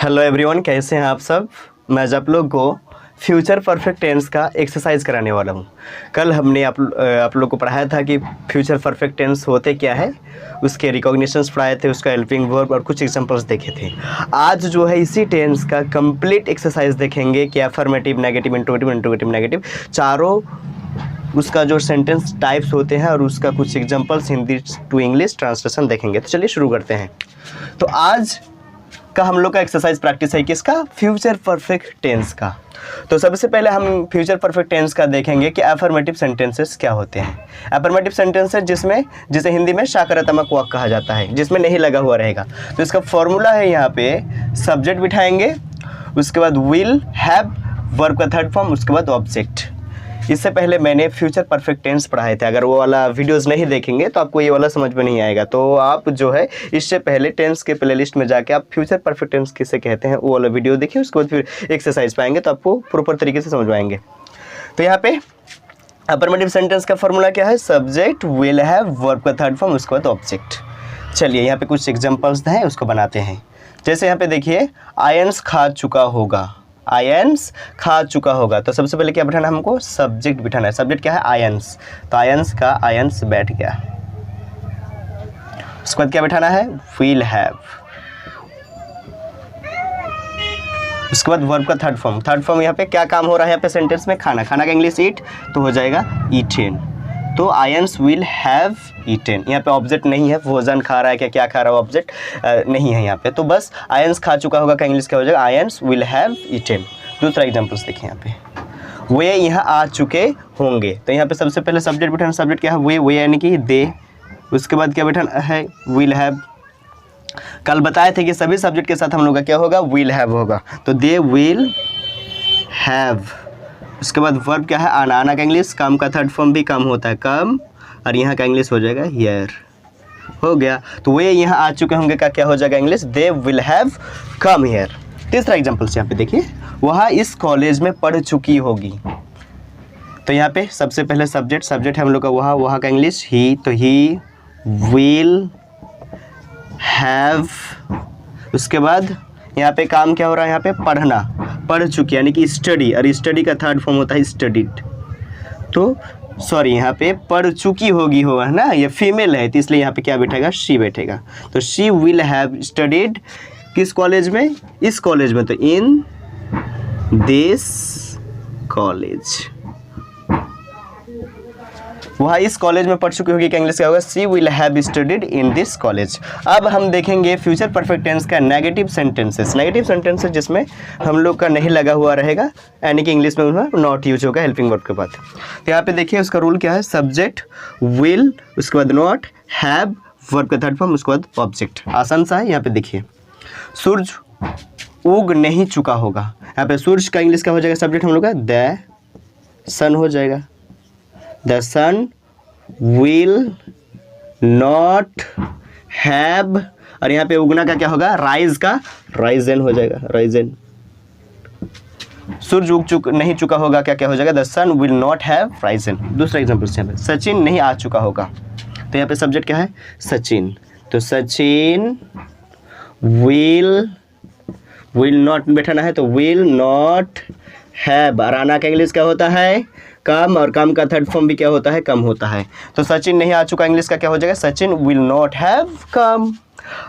Hello everyone, कैसे हैं आप सब। मैं आज आप लोग को फ्यूचर परफेक्ट टेंस का एक्सरसाइज कराने वाला हूं। कल हमने आप लोग को पढ़ाया था कि फ्यूचर परफेक्ट टेंस होते क्या है, उसके रिकॉग्निशंस पढ़ाए थे, उसका हेल्पिंग वर्ब और कुछ एग्जांपल्स देखे थे। आज जो है इसी टेंस का कंप्लीट एक्सरसाइज देखेंगे कि अफर्मेटिव, नेगेटिव, इंट्रोगेटिव, नेगेटिव चारों उसका जो सेंटेंस टाइप्स होते हैं और उसका कुछ examples Hindi to English translation देखेंगे। तो चलिए शुरू करते हैं। तो आज का हम लोग का एक्सरसाइज प्रैक्टिस है किसका, फ्यूचर परफेक्ट टेंस का। तो सबसे पहले हम फ्यूचर परफेक्ट टेंस का देखेंगे कि अफर्मेटिव सेंटेंसेस क्या होते हैं। अफर्मेटिव सेंटेंसेस जिसे हिंदी में सकारात्मक वाक्य कहा जाता है, जिसमें नहीं लगा हुआ रहेगा। तो इसका फॉर्मूला है, यहाँ पे सब्जेक्ट बिठाएंगे, उसके बाद विल, हैव, वर्ब का थर्ड फॉर्म, उसके बाद ऑब्जेक्ट। इससे पहले मैंने फ्यूचर परफेक्ट टेंस पढ़ाए थे। अगर वो वाला वीडियोस नहीं देखेंगे तो आपको ये वाला समझ में नहीं आएगा। तो आप जो है इससे पहले टेंस के प्लेलिस्ट में जाके आप फ्यूचर परफेक्ट टेंस किसे कहते हैं वो वाला वीडियो देखिए, उसके बाद फिर एक्सरसाइज पाएंगे तो आपको प्रॉपर तरीके से समझ पाएंगे। तो यहाँ पे अफर्मेटिव सेंटेंस का फॉर्मूला क्या है, सब्जेक्ट, विल, हैव, वर्ब का थर्ड फॉर्म, उसके बाद ऑब्जेक्ट। चलिए यहाँ पे कुछ एग्जाम्पल्स हैं, उसको बनाते हैं। जैसे यहाँ पे देखिए, आयंस खा चुका होगा, आयंस खा चुका होगा। तो सबसे पहले क्या बिठाना है, हमको सब्जेक्ट बिठाना है। सब्जेक्ट क्या है, आयंस। तो आयंस का आयंस बैठ गया। उसके बाद क्या बिठाना है, विल हैव। उसके बाद वर्ब का थर्ड फॉर्म। थर्ड फॉर्म यहाँ पे क्या काम हो रहा है, यहाँ पे सेंटेंस में खाना, खाना का इंग्लिश ईट, तो हो जाएगा ईटेन। तो आयंस विल हैव ईटेन। यहाँ पे ऑब्जेक्ट नहीं है, भोजन खा रहा है, क्या खा रहा है, ऑब्जेक्ट नहीं है यहाँ पे। तो बस आयंस खा चुका होगा का इंग्लिश क्या हो जाएगा, आयंस विल हैव ईटेन। दूसरा एग्जांपल्स देखिए, यहाँ पे वे यहाँ आ चुके होंगे। तो यहाँ पे सबसे पहले सब्जेक्ट बिठाना। सब्जेक्ट क्या है, वे यानी कि दे। उसके बाद क्या बिठाना है, विल हैव। कल बताए थे कि सभी सब्जेक्ट के साथ हम लोग का क्या होगा, विल हैव होगा। तो दे विल हैव। उसके बाद वर्ब क्या है, आना। आना का इंग्लिश, काम का थर्ड फॉर्म भी काम होता है, कम, और यहाँ का इंग्लिश हो जाएगा हियर। हो गया। तो वे यहाँ आ चुके होंगे का क्या हो जाएगा English, they will have come here. तीसरा एग्जांपल यहाँ पे देखिए, वह इस कॉलेज में पढ़ चुकी होगी। तो यहाँ पे सबसे पहले सब्जेक्ट है हम लोग का वहाँ का इंग्लिश ही। तो ही विल हैव। उसके बाद यहाँ पे काम क्या हो रहा है, यहाँ पे पढ़ना, पढ़ चुकी यानी कि स्टडी, और स्टडी का थर्ड फॉर्म होता है स्टडीड। तो सॉरी, यहाँ पे पढ़ चुकी होगी हो, है ना, ये फीमेल है, तो इसलिए यहाँ पे क्या बैठेगा, शी बैठेगा। तो शी विल हैव स्टडीड किस कॉलेज में, इस कॉलेज में। तो इन दिस कॉलेज। वह इस कॉलेज में पढ़ चुकी होगी का इंग्लिश क्या होगा, she will have studied in this college. अब हम देखेंगे फ्यूचर परफेक्ट टेंस का नेगेटिव सेंटेंसेस। नेगेटिव सेंटेंसेस जिसमें हम लोग का नहीं लगा हुआ रहेगा, यानी कि इंग्लिश में नॉट यूज होगा हेल्पिंग वर्ब के बाद। तो यहाँ पे देखिए उसका रूल क्या है, सब्जेक्ट, विल, उसके बाद नॉट, हैव, वर्ब का थर्ड फॉर्म, उसके बाद ऑब्जेक्ट। आसान सा है। यहाँ पे देखिए, सूरज उग नहीं चुका होगा। यहाँ पे सूरज का इंग्लिश क्या हो जाएगा, सब्जेक्ट हम लोग का द सन हो जाएगा। The sun will not have, और यहाँ पे उगना का क्या होगा, राइज का राइजन हो जाएगा, राइजन। सूरज उग नहीं चुका होगा क्या हो जाएगा, the sun will not have risen। दूसरा एग्जाम्पल यहाँ पे, सचिन नहीं आ चुका होगा। तो यहाँ पे सब्जेक्ट क्या है, सचिन। तो सचिन will not बैठाना है, तो will not have। और आना का इंग्लिश क्या होता है, कम, और कम का थर्ड फॉर्म भी क्या होता है, कम होता है। तो सचिन नहीं आ चुका इंग्लिश का क्या हो जाएगा, Sachin will not have come.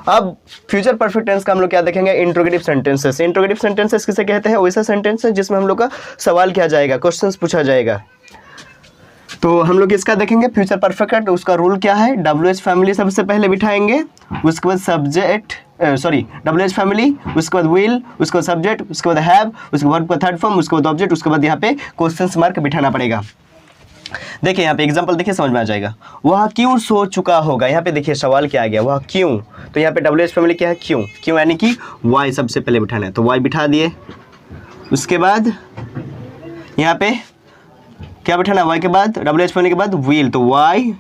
अब फ्यूचर परफेक्ट टेंस का हम लोग क्या देखेंगे, इंट्रोगेटिव सेंटेंसेस। इंट्रोगेटिव सेंटेंसेस किसे कहते हैं, वैसा सेंटेंस है जिसमें हम लोग का सवाल किया जाएगा, क्वेश्चंस पूछा जाएगा। तो हम लोग इसका देखेंगे फ्यूचर परफेक्ट। उसका रूल क्या है, WH फैमिली सबसे पहले बिठाएंगे, उसके बाद सब्जेक्ट, WH फैमिली, उसके बाद विल, उसके बाद सब्जेक्ट, उसके बाद हैव, उसके बाद वर्ब का थर्ड फॉर्म, उसके बाद ऑब्जेक्ट, उसके बाद यहाँ पे क्वेश्चन मार्क बिठाना पड़ेगा। देखिए यहाँ पे एग्जांपल देखिए, समझ में आ जाएगा। वह क्यों सो चुका होगा। यहाँ पे देखिए सवाल क्या आ गया, वह क्यों। तो यहाँ पे WH फैमिली क्या है, क्यों। क्यों यानी कि वाई सबसे पहले बिठाना है, तो वाई बिठा दिए। उसके बाद यहाँ पे क्या बिठाना, वाई के बाद WH फैमिली के बाद विल, तो वाई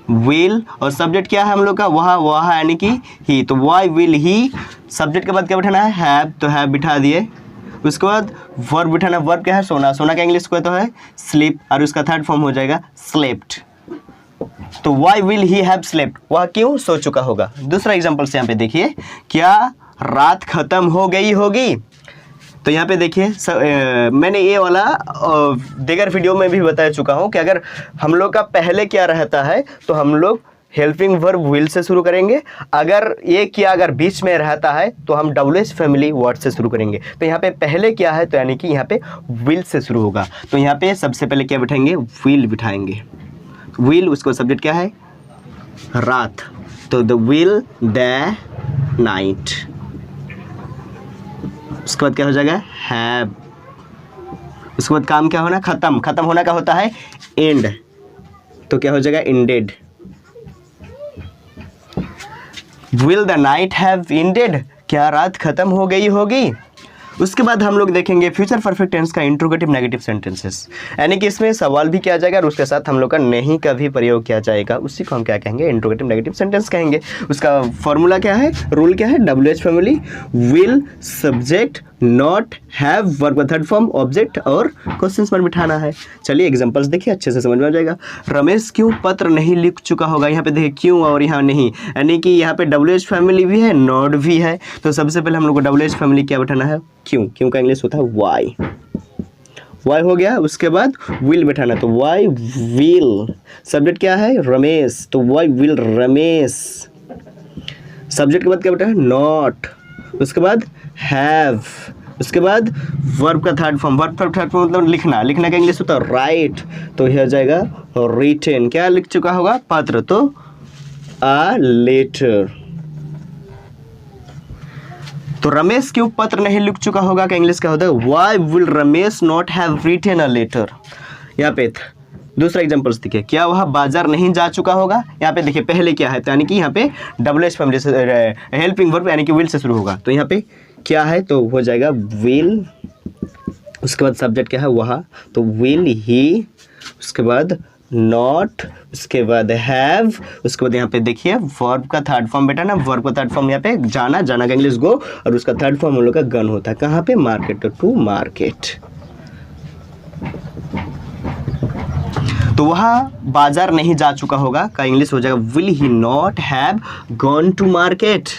विल, और सब्जेक्ट क्या है हम लोग का, वह यानी कि ही। तो वाई विल ही। सब्जेक्ट के बाद क्या बिठाना है, हैव, तो हैव बिठा दिए। उसके बाद वर्ब बिठाना, वर्ब क्या है, सोना। सोना का इंग्लिश को तो है स्लीप, और उसका थर्ड फॉर्म हो जाएगा स्लेप्ट। तो why will he have slept, वह क्यों सो चुका होगा। दूसरा एग्जाम्पल से यहाँ पे देखिए, क्या रात खत्म हो गई होगी। तो यहाँ पे देखिए मैंने ये वाला दीगर वीडियो में भी बता चुका हूँ कि अगर हम लोग का पहले क्या रहता है तो हम लोग हेल्पिंग वर्ब विल से शुरू करेंगे। अगर ये क्या अगर बीच में रहता है तो हम WH फैमिली वर्ड से शुरू करेंगे। तो यहाँ पे पहले क्या है तो यानी कि यहाँ पे विल से शुरू होगा। तो यहाँ पे सबसे पहले क्या बिठाएंगे, विल बिठाएंगे। विल उसको सब्जेक्ट क्या है, रात, तो द विल द नाइट। उसके बाद क्या हो जाएगा, हैव। उसके बाद काम क्या होना, खत्म। खत्म होना का होता है एंड, तो क्या हो जाएगा, ended. Will the night have ended, क्या रात खत्म हो गई होगी। उसके बाद हम लोग देखेंगे फ्यूचर परफेक्ट टेंस का इंट्रोगेटिव नेगेटिव सेंटेंसेस, यानी कि इसमें सवाल भी किया जाएगा और उसके साथ हम लोग का नहीं का भी प्रयोग किया जाएगा। उसी को हम क्या कहेंगे, इंट्रोगेटिव नेगेटिव सेंटेंस कहेंगे। उसका फॉर्मूला क्या है, रूल क्या है, WH family, will subject not have verb का थर्ड फॉर्म ऑब्जेक्ट और क्वेश्चंस पर बिठाना है। चलिए एग्जांपल्स देखिए, अच्छे से समझ में आ जाएगा। रमेश क्यों पत्र नहीं लिख चुका होगा, यहाँ पे देखिए क्यों और यहाँ नहीं, यानी कि यहाँ पे WH फैमिली भी है, नॉट भी है। तो सबसे पहले हम लोग को WH फैमिली क्या बिठाना है, क्यों। क्यों का इंग्लिश होता है वाई। वाई हो गया। उसके बाद विल बिठाना, तो वाई विल। सब्जेक्ट क्या है, रमेश, तो वाई विल रमेश। सब्जेक्ट के बाद क्या बिठाना, नॉट। उसके बाद हैव। उसके बाद वर्ब का थर्ड फॉर्म, वर्ब का थर्ड फॉर्म मतलब लिखना। लिखना का इंग्लिश होता है राइट, तो यह जाएगा रिटन। क्या लिख चुका होगा, पत्र, तो अ लेटर। तो रमेश क्यों पत्र नहीं लिख चुका होगा का इंग्लिश क्या होता है, why will Ramesh not have written a letter. यहाँ पे दूसरा एग्जांपल्स देखिए, क्या वह बाजार नहीं जा चुका होगा। यहाँ पे देखिए पहले क्या है, तो यानी कि यहाँ पे WH फैमिली से हेल्पिंग वर्ब यानी कि विल से शुरू होगा। तो यहाँ पे क्या है, तो हो जाएगा विल। उसके बाद सब्जेक्ट क्या है, वह, तो विल ही। उसके बाद नॉट। उसके बाद हैव। उसके बाद यहाँ पे देखिए वर्ब का थर्ड फॉर्म बेटा ना, वर्ब का थर्ड फॉर्म यहाँ पे जाना, जाना का इंग्लिश गो, और उसका थर्ड फॉर्म हम लोग का गन होता है। कहाँ पे, मार्केट, तो टू मार्केट। तो वह बाजार नहीं जा चुका होगा का इंग्लिश हो जाएगा will he not have gone to market.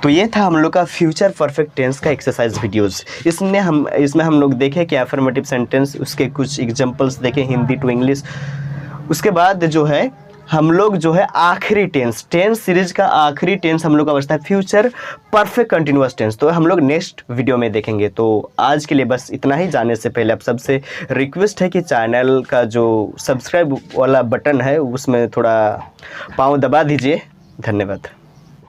तो ये था हम लोग का फ्यूचर परफेक्ट टेंस का एक्सरसाइज वीडियोस। इसमें हम लोग देखे कि अफर्मेटिव सेंटेंस, उसके कुछ एग्जांपल्स देखे हिंदी टू इंग्लिश। उसके बाद जो है हम लोग जो है आखिरी टेंस सीरीज का आखिरी टेंस हम लोग का बचता है फ्यूचर परफेक्ट कंटिन्यूअस टेंस, तो हम लोग नेक्स्ट वीडियो में देखेंगे। तो आज के लिए बस इतना ही। जाने से पहले आप सबसे रिक्वेस्ट है कि चैनल का जो सब्सक्राइब वाला बटन है उसमें थोड़ा पाँव दबा दीजिए। धन्यवाद।